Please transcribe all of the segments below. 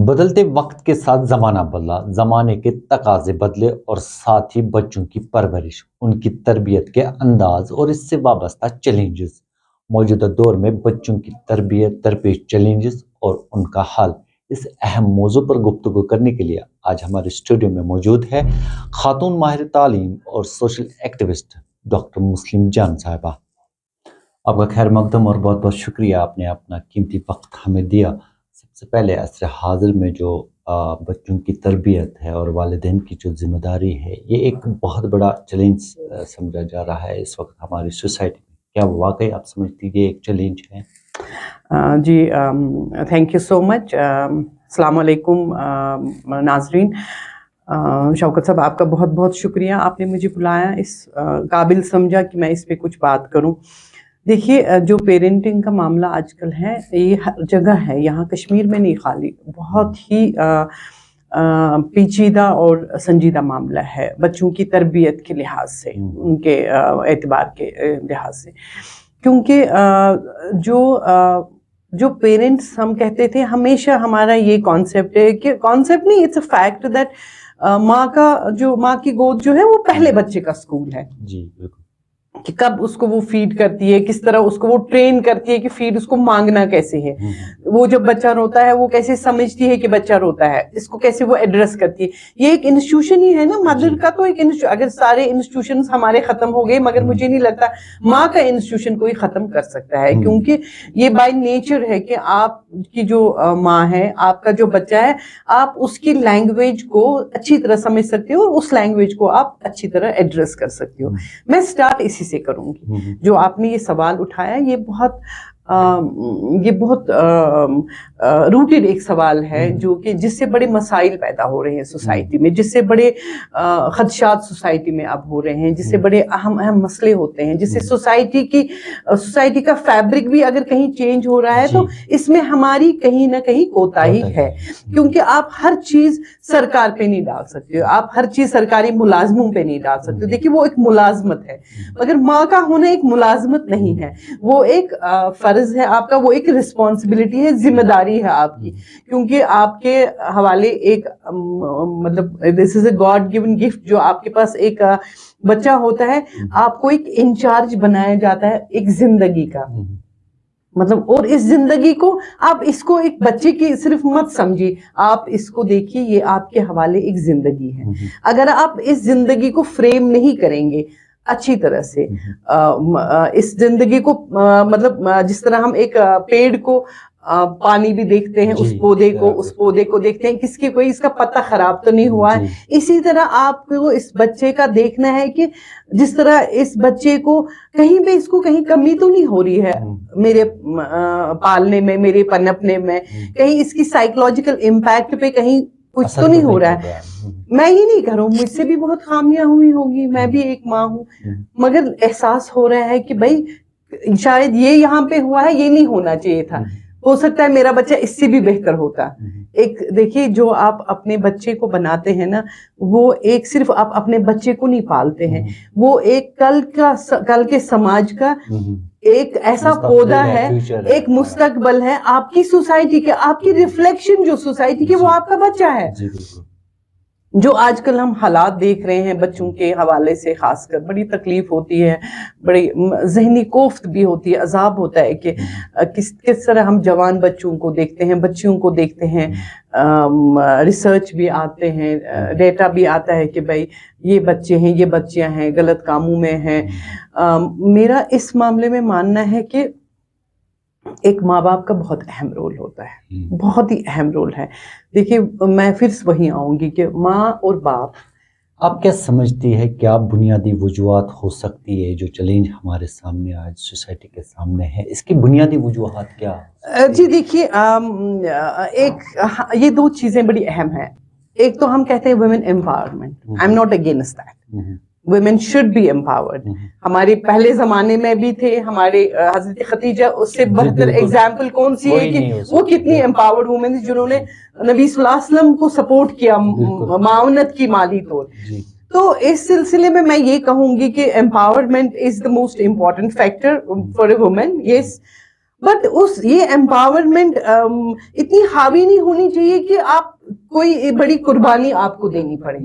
بدلتے وقت کے ساتھ زمانہ بدلا، زمانے کے تقاضے بدلے اور ساتھ ہی بچوں کی پرورش، ان کی تربیت کے انداز اور اس سے وابستہ چیلنجز۔ موجودہ دور میں بچوں کی تربیت درپیش چیلنجز اور ان کا حل، اس اہم موضوع پر گفتگو کرنے کے لیے آج ہمارے اسٹوڈیو میں موجود ہے خاتون ماہر تعلیم اور سوشل ایکٹیوسٹ ڈاکٹر مسلم جان صاحبہ۔ آپ کا خیر مقدم اور بہت بہت شکریہ، آپ نے اپنا قیمتی وقت ہمیں دیا۔ سب سے پہلے عصر حاضر میں جو بچوں کی تربیت ہے اور والدین کی جو ذمہ داری ہے، یہ ایک بہت بڑا چیلنج سمجھا جا رہا ہے اس وقت ہماری سوسائٹی میں۔ کیا واقعی آپ سمجھتی یہ ایک چیلنج ہے؟ جی تھینک یو سو مچ۔ السلام علیکم ناظرین۔ شوکت صاحب، آپ کا بہت بہت شکریہ، آپ نے مجھے بلایا، اس قابل سمجھا کہ میں اس پہ کچھ بات کروں۔ دیکھیے، جو پیرنٹنگ کا معاملہ آج کل ہے یہ ہر جگہ ہے، یہاں کشمیر میں نہیں خالی، بہت ہی پیچیدہ اور سنجیدہ معاملہ ہے بچوں کی تربیت کے لحاظ سے، ان کے اعتبار کے لحاظ سے، کیونکہ جو پیرنٹس ہم کہتے تھے، ہمیشہ ہمارا یہ کانسیپٹ ہے کہ کانسیپٹ نہیں، اٹس اے فیکٹ دیٹ ماں کی گود جو ہے وہ پہلے بچے کا اسکول ہے۔ جی بالکل، کہ کب اس کو وہ فیڈ کرتی ہے، کس طرح اس کو وہ ٹرین کرتی ہے کہ فیڈ اس کو مانگنا کیسے ہے، وہ جب بچہ روتا ہے وہ کیسے سمجھتی ہے کہ بچہ روتا ہے، اس کو کیسے وہ ایڈریس کرتی ہے۔ یہ ایک انسٹیٹیوشن ہی ہے نا، مدر کا تو ایک اگر سارے انسٹیٹیوشنز ہمارے ختم ہو گئے، مگر مجھے نہیں لگتا ماں کا انسٹیٹیوشن کوئی ختم کر سکتا ہے، کیونکہ یہ بائی نیچر ہے کہ آپ کی جو ماں ہے، آپ کا جو بچہ ہے، آپ اس کی لینگویج کو اچھی طرح سمجھ سکتے ہو اور اس لینگویج کو آپ اچھی طرح ایڈریس کر سکتے ہو۔ میں سٹارٹ اسی سے کروں گی۔ جو آپ نے یہ سوال اٹھایا، یہ بہت روٹڈ ایک سوال ہے، جو کہ جس سے بڑے مسائل پیدا ہو رہے ہیں سوسائٹی میں، جس سے بڑے خدشات سوسائٹی میں اب ہو رہے ہیں، جس سے بڑے اہم مسئلے ہوتے ہیں، جس سے سوسائٹی کا فیبرک بھی اگر کہیں چینج ہو رہا ہے تو اس میں ہماری کہیں نہ کہیں کوتاہی ہے، کیونکہ آپ ہر چیز سرکار پہ نہیں ڈال سکتے ہو، آپ ہر چیز سرکاری ملازموں پہ نہیں ڈال سکتے ہو۔ دیکھیے، وہ ایک ملازمت ہے، مگر ماں کا ہونا ایک ملازمت نہیں ہے، وہ ایک فرض ہے آپ کا، وہ ایک رسپانسبلٹی ہے، ذمہ داری ہے آپ کی، کیونکہ آپ کے حوالے ایک مطلب دس از اے گاڈ گیون گفٹ، جو آپ کے پاس ایک بچہ ہوتا ہے، آپ کو ایک انچارج بنایا جاتا ہے ایک زندگی کا، مطلب، اور اس زندگی کو آپ اس کو ایک بچے کی صرف مت سمجھیے، آپ اس کو دیکھیے، یہ آپ کے حوالے ایک زندگی ہے۔ اگر آپ اس زندگی کو فریم نہیں کریں گے اچھی طرح سے، اس زندگی کو مطلب جس طرح ہم ایک پیڑ کو پانی بھی دیکھتے ہیں، اس پودے کو دیکھتے ہیں، کس کی کوئی اس کا پتا خراب تو نہیں ہوا ہے، اسی طرح آپ کو اس بچے کا دیکھنا ہے کہ جس طرح اس بچے کو کہیں پہ اس کو کہیں کمی تو نہیں ہو رہی ہے میرے پالنے میں، میرے پنپنے میں، کہیں اس کی سائیکولوجیکل امپیکٹ پہ کہیں کچھ تو نہیں ہو رہا ہے۔ میں یہ نہیں کہہ رہا ہوں مجھ سے بھی بہت خامیاں ہوئی ہوگی، میں بھی ایک ماں ہوں، مگر احساس ہو رہا ہے کہ بھائی شاید یہ یہاں پہ ہوا ہے، یہ نہیں ہونا چاہیے تھا، ہو سکتا ہے میرا بچہ اس سے بھی بہتر ہوتا۔ ایک دیکھیے، جو آپ اپنے بچے کو بناتے ہیں نا، وہ ایک صرف آپ اپنے بچے کو نہیں پالتے ہیں، وہ ایک کل کے سماج کا ایک ایسا پودا ہے، ایک مستقبل ہے آپ کی سوسائٹی کے، آپ کی ریفلیکشن جو سوسائٹی کی، وہ آپ کا بچہ ہے۔ جو آج کل ہم حالات دیکھ رہے ہیں بچوں کے حوالے سے، خاص کر بڑی تکلیف ہوتی ہے، بڑی ذہنی کوفت بھی ہوتی ہے، عذاب ہوتا ہے کہ کس طرح ہم جوان بچوں کو دیکھتے ہیں، بچیوں کو دیکھتے ہیں، ریسرچ بھی آتے ہیں، ڈیٹا بھی آتا ہے کہ بھائی یہ بچے ہیں، یہ بچیاں ہیں، غلط کاموں میں ہیں۔ میرا اس معاملے میں ماننا ہے کہ ایک ماں باپ کا بہت اہم رول ہوتا ہے، بہت ہی اہم رول ہے۔ دیکھیے، میں پھر وہیں آؤں گی کہ ماں اور باپ، آپ کیا سمجھتی ہے کیا بنیادی وجوہات ہو سکتی ہے جو چیلنج ہمارے سامنے آج سوسائٹی کے سامنے ہے، اس کی بنیادی وجوہات کیا؟ جی دیکھیے، یہ دو چیزیں بڑی اہم ہیں۔ ایک تو ہم کہتے ہیں women empowerment, I am not against that, women should be empowered۔ ہمارے پہلے زمانے میں بھی تھے، ہمارے حضرت خدیجہ، اس سے بہتر ایگزامپل کون سی ہے کہ وہ کتنی امپاورڈ وومن تھی، جنہوں نے نبی صلی اللہ علیہ وسلم کو سپورٹ کیا معاونت کی مالی طور۔ تو اس سلسلے میں میں یہ کہوں گی کہ empowerment is the most important factor for a woman، yes، but یہ امپاورمنٹ اتنی حاوی نہیں ہونی چاہیے کہ آپ کوئی بڑی قربانی آپ کو دینی پڑے.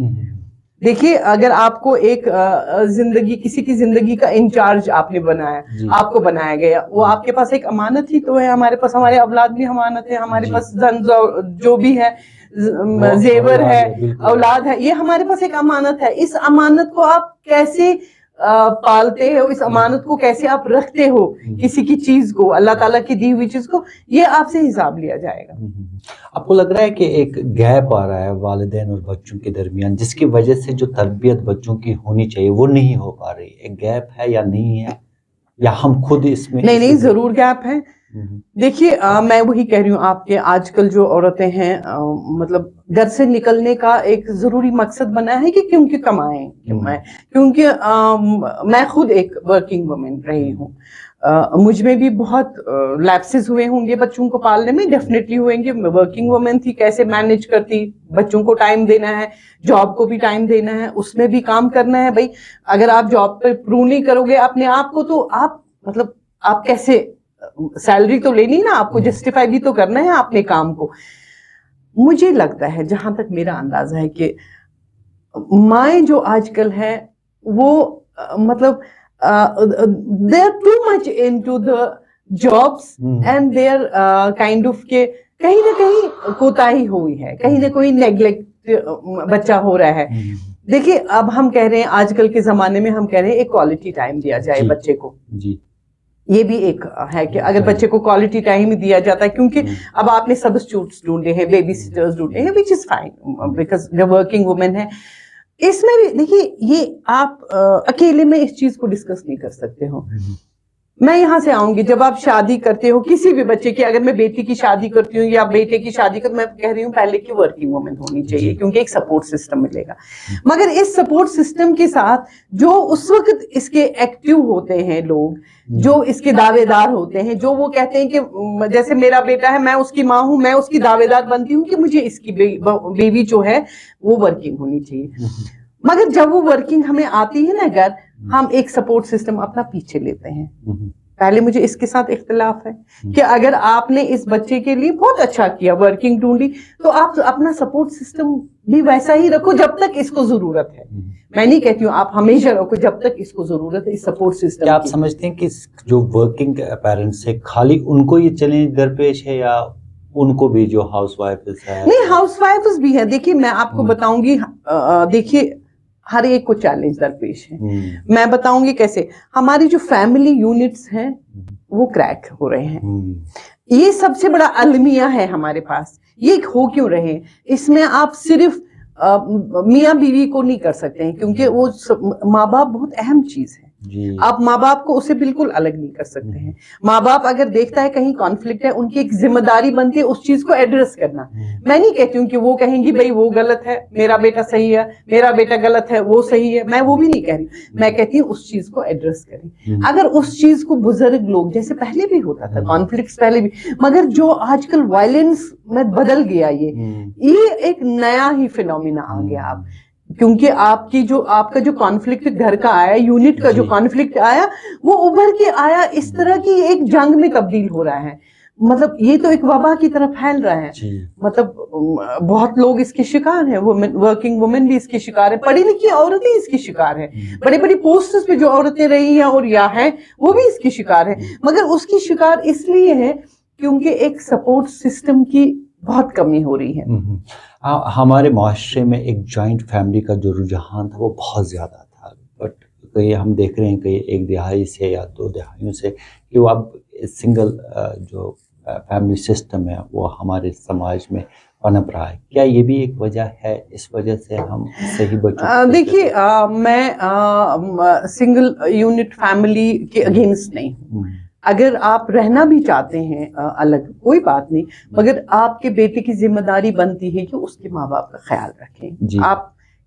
دیکھیے اگر آپ کو ایک زندگی کسی کی زندگی کا انچارج آپ نے بنایا, آپ کو بنایا گیا, وہ آپ کے پاس ایک امانت ہی تو ہے. ہمارے پاس ہمارے اولاد بھی امانت ہے, ہمارے پاس جو بھی ہے زیور ہے, اولاد ہے, یہ ہمارے پاس ایک امانت ہے. اس امانت کو آپ کیسے پالتے ہو, اس امانت کو کیسے آپ رکھتے ہو, کسی کی چیز کو, اللہ تعالیٰ کی دی ہوئی چیز کو, یہ آپ سے حساب لیا جائے گا. آپ کو لگ رہا ہے کہ ایک گیپ آ رہا ہے والدین اور بچوں کے درمیان, جس کی وجہ سے جو تربیت بچوں کی ہونی چاہیے وہ نہیں ہو پا رہی؟ ایک گیپ ہے یا نہیں ہے, یا ہم خود اس میں؟ نہیں, ضرور گیپ ہے. دیکھیے میں وہی کہہ رہی ہوں آپ کے, آج کل جو عورتیں ہیں مطلب گھر سے نکلنے کا ایک ضروری مقصد بنا ہے کہ کیونکہ کمائیں, کیونکہ میں خود ایک ورکنگ وومن رہی ہوں. مجھ میں بھی بہت لیپسز ہوئے ہوں گے بچوں کو پالنے میں, ڈیفینیٹلی ہوئیں گے. ورکنگ وومن تھی, کیسے مینج کرتی, بچوں کو ٹائم دینا ہے, جاب کو بھی ٹائم دینا ہے, اس میں بھی کام کرنا ہے. بھائی اگر آپ جاب پہ پروو نہیں کرو گے اپنے آپ کو تو آپ کیسے, سیلری تو لینی نا, آپ کو جسٹیفائی بھی تو کرنا ہے اپنے کام کو. مجھے لگتا ہے جہاں تک میرا اندازہ ہے کہ مائیں جو آج کل ہے وہ مطلب they are too much into the jobs and they are kind of کہ کہیں نہ کہیں کوتاہی ہوئی ہے, کہیں نہ کوئی نیگلیکٹ بچہ ہو رہا ہے. دیکھیے اب ہم کہہ رہے ہیں آج کل کے زمانے میں ہم کہہ رہے ہیں ایک کوالٹی ٹائم دیا جائے بچے کو. یہ بھی ایک ہے کہ اگر بچے کو کوالٹی ٹائم دیا جاتا ہے, کیونکہ اب آپ نے سبسٹیوٹس ڈھونڈے ہیں, بیبی سٹرز ڈھونڈے ہیں, which is fine because the working woman ہے. اس میں بھی دیکھیے یہ آپ اکیلے میں اس چیز کو ڈسکس نہیں کر سکتے ہو. میں یہاں سے آؤں گی, جب آپ شادی کرتے ہو کسی بھی بچے کی, اگر میں بیٹی کی شادی کرتی ہوں یا بیٹے کی شادی کرتی ہوں, میں کہہ رہی ہوں پہلے کی ورکنگ وومن ہونی چاہیے, کیونکہ ایک سپورٹ سسٹم ملے گا. مگر اس سپورٹ سسٹم کے ساتھ جو اس وقت اس کے ایکٹیو ہوتے ہیں لوگ, جو اس کے دعوے دار ہوتے ہیں, جو وہ کہتے ہیں کہ جیسے میرا بیٹا ہے, میں اس کی ماں ہوں, میں اس کی دعوے دار بنتی ہوں کہ مجھے اس کی بیوی جو ہے وہ ورکنگ ہونی چاہیے. مگر جب وہ ورکنگ ہمیں آتی ہے نا گھر, ہم ایک سپورٹ سسٹم اپنا پیچھے لیتے ہیں. پہلے مجھے اس کے ساتھ اختلاف ہے کہ اگر آپ نے اس بچے کے لیے بہت اچھا کیا, ورکنگ ڈھونڈی, تو آپ اپنا سپورٹ سسٹم بھی ویسا ہی رکھو جب تک اس کو ضرورت ہے. میں نہیں کہتی ہوں آپ ہمیشہ رکھو, جب تک اس کو ضرورت ہے اس سپورٹ سسٹم. کیا آپ سمجھتے ہیں کہ جو ورکنگ پیرنٹس ہے خالی ان کو یہ چیلنج درپیش ہے, یا ان کو بھی جو ہاؤس وائفز ہے؟ نہیں, ہاؤس وائفز بھی ہے. دیکھیے میں آپ کو بتاؤں گی, دیکھیے ہر ایک کو چیلنج درپیش ہے. میں بتاؤں گی کیسے. ہماری جو فیملی یونٹس ہیں وہ کریک ہو رہے ہیں. یہ سب سے بڑا المیہ ہے ہمارے پاس. یہ ہو کیوں رہے؟ اس میں آپ صرف میاں بیوی کو نہیں کر سکتے ہیں, کیونکہ وہ ماں باپ بہت اہم چیز ہے. آپ ماں باپ کو اسے بالکل الگ نہیں کر سکتے ہیں. ماں باپ اگر دیکھتا ہے کہیں کانفلکٹ ہے, ان کی ایک ذمہ داری بنتی ہے اس چیز کو ایڈریس کرنا. میں نہیں کہتی ہوں کہ وہ کہیں گی بھائی وہ غلط ہے, میرا بیٹا صحیح ہے, میرا بیٹا غلط ہے, وہ صحیح ہے. میں وہ بھی نہیں کہہ رہی. میں کہتی ہوں اس چیز کو ایڈریس کریں. اگر اس چیز کو بزرگ لوگ, جیسے پہلے بھی ہوتا تھا کانفلکٹس پہلے بھی, مگر جو آج کل وائلنس میں بدل گیا, یہ ایک نیا ہی فینومینا آ گیا. اب کیونکہ آپ کا جو کانفلکٹ گھر کا آیا, یونٹ کا جو کانفلکٹ آیا, وہ ابھر کے آیا اس طرح کی ایک جنگ میں تبدیل ہو رہا ہے. مطلب یہ تو ایک وبا کی طرف پھیل رہا ہے. مطلب بہت لوگ اس کے شکار ہیں, ورکنگ وومن بھی اس کے شکار ہے, پڑھی لکھی عورتیں اس کی شکار ہیں, بڑی بڑی پوسٹس پہ جو عورتیں رہی ہیں اور یا ہیں وہ بھی اس کی شکار ہیں. مگر اس کی شکار اس لیے ہے کیونکہ ایک سپورٹ سسٹم کی بہت کمی ہو رہی ہے. ہمارے معاشرے میں ایک جوائنٹ فیملی کا جو رجحان تھا وہ بہت زیادہ تھا, بٹ کئی ہم دیکھ رہے ہیں کہ ایک دہائی سے یا 2 دہائیوں سے کہ وہ اب سنگل جو فیملی سسٹم ہے وہ ہمارے سماج میں پنپ رہا ہے. کیا یہ بھی ایک وجہ ہے؟ اس وجہ سے ہم صحیح بچوں دیکھیے میں سنگل یونٹ فیملی کے اگینسٹ نہیں ہوں. اگر آپ رہنا بھی چاہتے ہیں الگ, کوئی بات نہیں, مگر آپ کے بیٹے کی ذمہ داری بنتی ہے کہ اس کے ماں باپ کا خیال رکھیں. آپ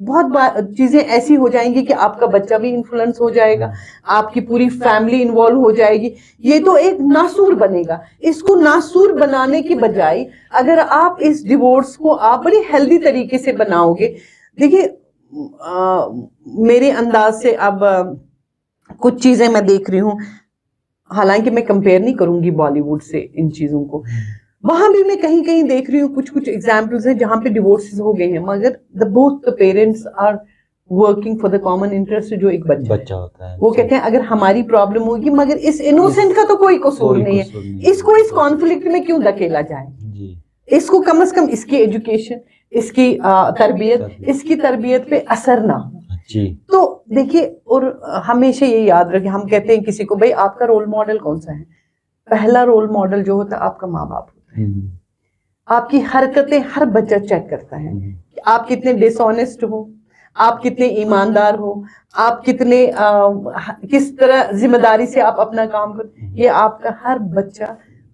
بہت چیزیں ایسی ہو جائیں گی کہ آپ کا بچہ بھی انفلوئنس ہو جائے گا, آپ کی پوری فیملی انوالو ہو جائے گی. یہ تو ایک ناسور بنے گا. اس کو ناسور بنانے کی بجائے اگر آپ اس ڈیورس کو آپ بڑی ہیلدی طریقے سے بناؤ گے. دیکھیے میرے انداز سے اب کچھ چیزیں میں دیکھ رہی ہوں, حالانکہ میں کمپیئر نہیں کروں گی بالی ووڈ سے ان چیزوں کو, وہاں بھی میں کہیں کہیں دیکھ رہی ہوں کچھ ایگزامپلز ہیں جہاں پہ ڈیورسز ہو گئے ہیں, مگر both the parents are working for the common interest. جو ایک بچہ ہوتا ہے وہ کہتے ہیں اگر ہماری پرابلم ہوگی, مگر اس انوسینٹ کا تو کوئی قصور نہیں ہے, اس کو اس کانفلکٹ میں کیوں دھکیلا جائے. اس کو کم از کم اس کی ایجوکیشن, اس کی تربیت پہ اثر نہ ہو. تو دیکھیے, اور ہمیشہ یہ یاد رکھیں, ہم کہتے ہیں کسی کو بھائی آپ کا رول ماڈل کون سا ہے, پہلا رول ماڈل جو ہوتا ہے آپ کا ماں باپ ہوتا ہے. آپ کی حرکتیں ہر بچہ چیک کرتا ہے کہ آپ کتنے ڈس آنیسٹ ہو, آپ کتنے ایماندار ہو, آپ کتنے کس طرح ذمہ داری سے آپ اپنا کام کرتے, یہ آپ کا ہر بچہ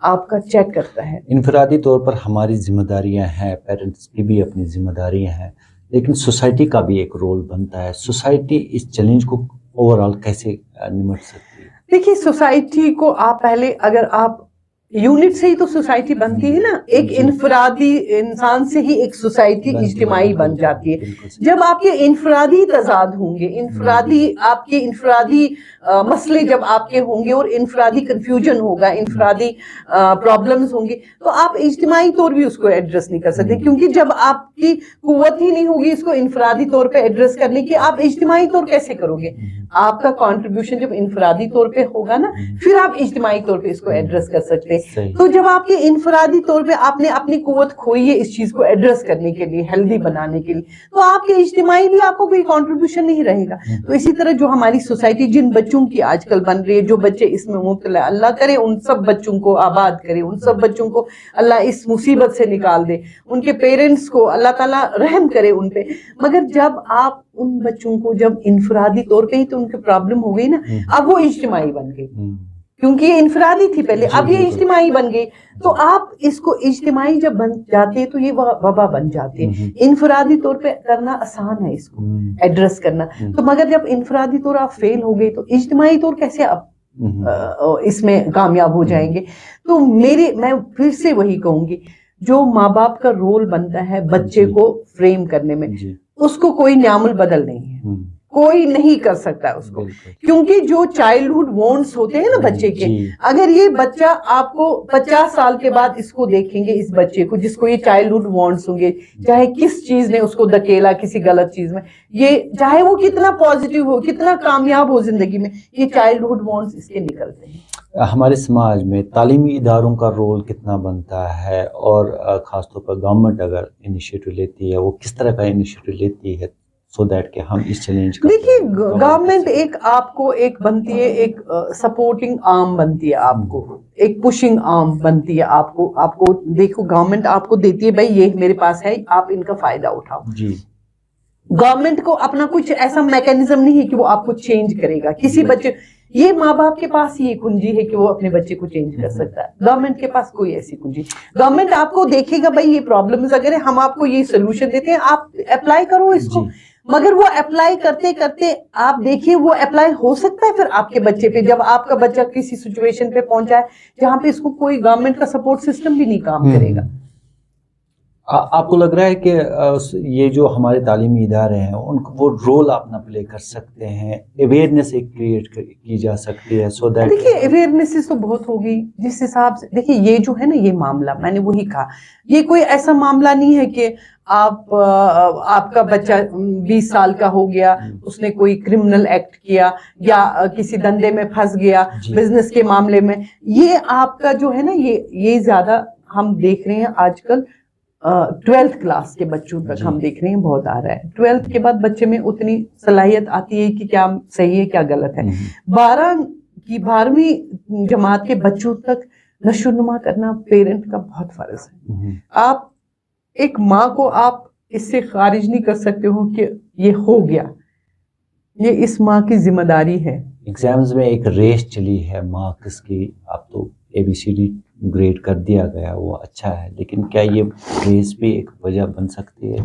آپ کا چیک کرتا ہے. انفرادی طور پر ہماری ذمہ داریاں ہیں, پیرنٹس کی بھی اپنی ذمہ داریاں ہیں, لیکن سوسائٹی کا بھی ایک رول بنتا ہے. سوسائٹی اس چیلنج کو اوور آل کیسے نمٹ سکتی ہے؟ دیکھیے سوسائٹی کو آپ پہلے, اگر آپ یونٹ سے ہی تو سوسائٹی بنتی ہے نا, ایک انفرادی انسان سے ہی ایک سوسائٹی اجتماعی بن جاتی ہے. جب آپ کے انفرادی تضاد ہوں گے, آپ کے انفرادی مسئلے جب آپ کے ہوں گے اور انفرادی کنفیوژن ہوگا, انفرادی پرابلمز ہوں گے, تو آپ اجتماعی طور بھی اس کو ایڈریس نہیں کر سکتے, کیونکہ جب آپ کی قوت ہی نہیں ہوگی اس کو انفرادی طور پہ ایڈریس کرنے کی, آپ اجتماعی طور کیسے کرو گے. آپ کا کنٹریبیوشن جب انفرادی طور پہ ہوگا نا, پھر آپ اجتماعی طور پہ اس کو ایڈریس کر سکتے. تو جب آپ کے انفرادی طور پہ آپ نے اپنی قوت کھوئی ہے اس چیز کو ایڈریس کرنے کے لیے, ہیلدی بنانے کے لیے, تو آپ کے اجتماعی بھی آپ کو کوئی کنٹریبیوشن نہیں رہے گا. تو اسی طرح جو ہماری سوسائٹی جن بچوں کی آج کل بن رہی ہے, جو بچے اس میں مبتلا, اللہ کرے ان سب بچوں کو آباد کرے, ان سب بچوں کو اللہ اس مصیبت سے نکال دے, ان کے پیرنٹس کو اللہ تعالیٰ رحم کرے ان پہ. مگر جب آپ ان بچوں کو جب انفرادی طور پہ ہی تو ان کی پرابلم ہو گئی نا, اب وہ اجتماعی بن گئی, کیونکہ یہ انفرادی تھی پہلے, اب یہ اجتماعی بن گئی. تو آپ اس کو اجتماعی جب بن جاتے ہیں تو یہ وبا بن جاتے ہیں. انفرادی طور پہ کرنا آسان ہے اس کو ایڈریس کرنا, تو مگر جب انفرادی طور آپ فیل ہو گئے تو اجتماعی طور کیسے آپ اس میں کامیاب ہو جائیں گے. تو میں پھر سے وہی کہوں گی, جو ماں باپ کا رول بنتا ہے بچے کو فریم کرنے میں, اس کو کوئی نعم البدل نہیں ہے, کوئی نہیں کر سکتا اس کو. کیونکہ جو چائلڈہڈ وانٹس ہوتے ہیں نا بچے کے, اگر یہ بچہ آپ کو 50 سال کے بعد اس کو دیکھیں گے, اس بچے کو جس کو یہ چائلڈہڈ وانٹس ہوں گے, چاہے کس چیز نے اس کو دھکیلا کسی غلط چیز میں, یہ چاہے وہ کتنا پازیٹیو ہو, کتنا کامیاب ہو زندگی میں, یہ چائلڈہڈ وانٹس اس کے نکلتے ہیں. ہمارے سماج میں تعلیمی اداروں کا رول کتنا بنتا ہے, اور خاص طور پر گورنمنٹ اگر انیشیٹو لیتی ہے, وہ کس طرح کا انیشیٹو لیتی ہے سو دیٹ کہ ہم اس چیلنج کا. دیکھیے گورنمنٹ ایک آپ کو ایک بنتی ہے, ایک سپورٹنگ آرم بنتی ہے, آپ کو ایک پشنگ آرم بنتی ہے. آپ کو دیکھو گورنمنٹ آپ کو دیتی ہے بھائی یہ میرے پاس ہے, آپ ان کا فائدہ اٹھاؤ. گورنمنٹ کو اپنا کچھ ایسا میکینزم نہیں ہے کہ وہ آپ کو چینج کرے گا. کسی بچے, یہ ماں باپ کے پاس یہ کنجی ہے کہ وہ اپنے بچے کو چینج کر سکتا ہے. گورنمنٹ کے پاس کوئی ایسی کنجی. گورنمنٹ آپ کو دیکھے گا بھائی یہ پرابلمز اگر ہے, ہم آپ کو یہ سولوشن دیتے ہیں, آپ اپلائی کرو اس کو. مگر وہ اپلائی کرتے کرتے آپ دیکھیے وہ اپلائی ہو سکتا ہے پھر آپ کے بچے پہ, جب آپ کا بچہ کسی سچویشن پہ پہنچا ہے جہاں پہ اس کو کوئی گورنمنٹ کا سپورٹ سسٹم بھی نہیں کام کرے گا. آپ کو لگ رہا ہے کہ یہ جو ہمارے تعلیمی ادارے ہیں ان کو وہ رول اپنا پلے کر سکتے ہیں, اویئرنیس ایک کریٹ کی جا سکتی ہے سو دیٹ. دیکھیے اویئرنیس تو بہت ہوگی جس حساب سے. دیکھیے یہ جو ہے نا یہ معاملہ, میں نے وہی کہا, یہ کوئی ایسا معاملہ نہیں ہے کہ آپ کا بچہ 20 سال کا ہو گیا, اس نے کوئی کرمنل ایکٹ کیا یا کسی دندے میں پھنس گیا بزنس کے معاملے میں. یہ آپ کا جو ہے نا یہ زیادہ ہم دیکھ رہے ہیں آج کل 12th کلاس کے بچوں تک ہم دیکھ رہے ہیں بہت آ رہا ہے. 12th کے بعد بچے میں اتنی صلاحیت آتی ہے کہ کیا صحیح ہے کیا غلط ہے. 12ویں جماعت کے بچوں تک نشو نما کرنا پیرنٹ کا بہت فرض ہے. آپ ایک ماں کو آپ اس سے خارج نہیں کر سکتے ہو کہ یہ ہو گیا, یہ اس ماں کی ذمہ داری ہے. ایگزامز میں ایک ریس چلی ہے مارکس کی, اب تو ABCD گریڈ کر دیا گیا, وہ اچھا ہے, لیکن کیا یہ ریس بھی ایک وجہ بن سکتی ہے؟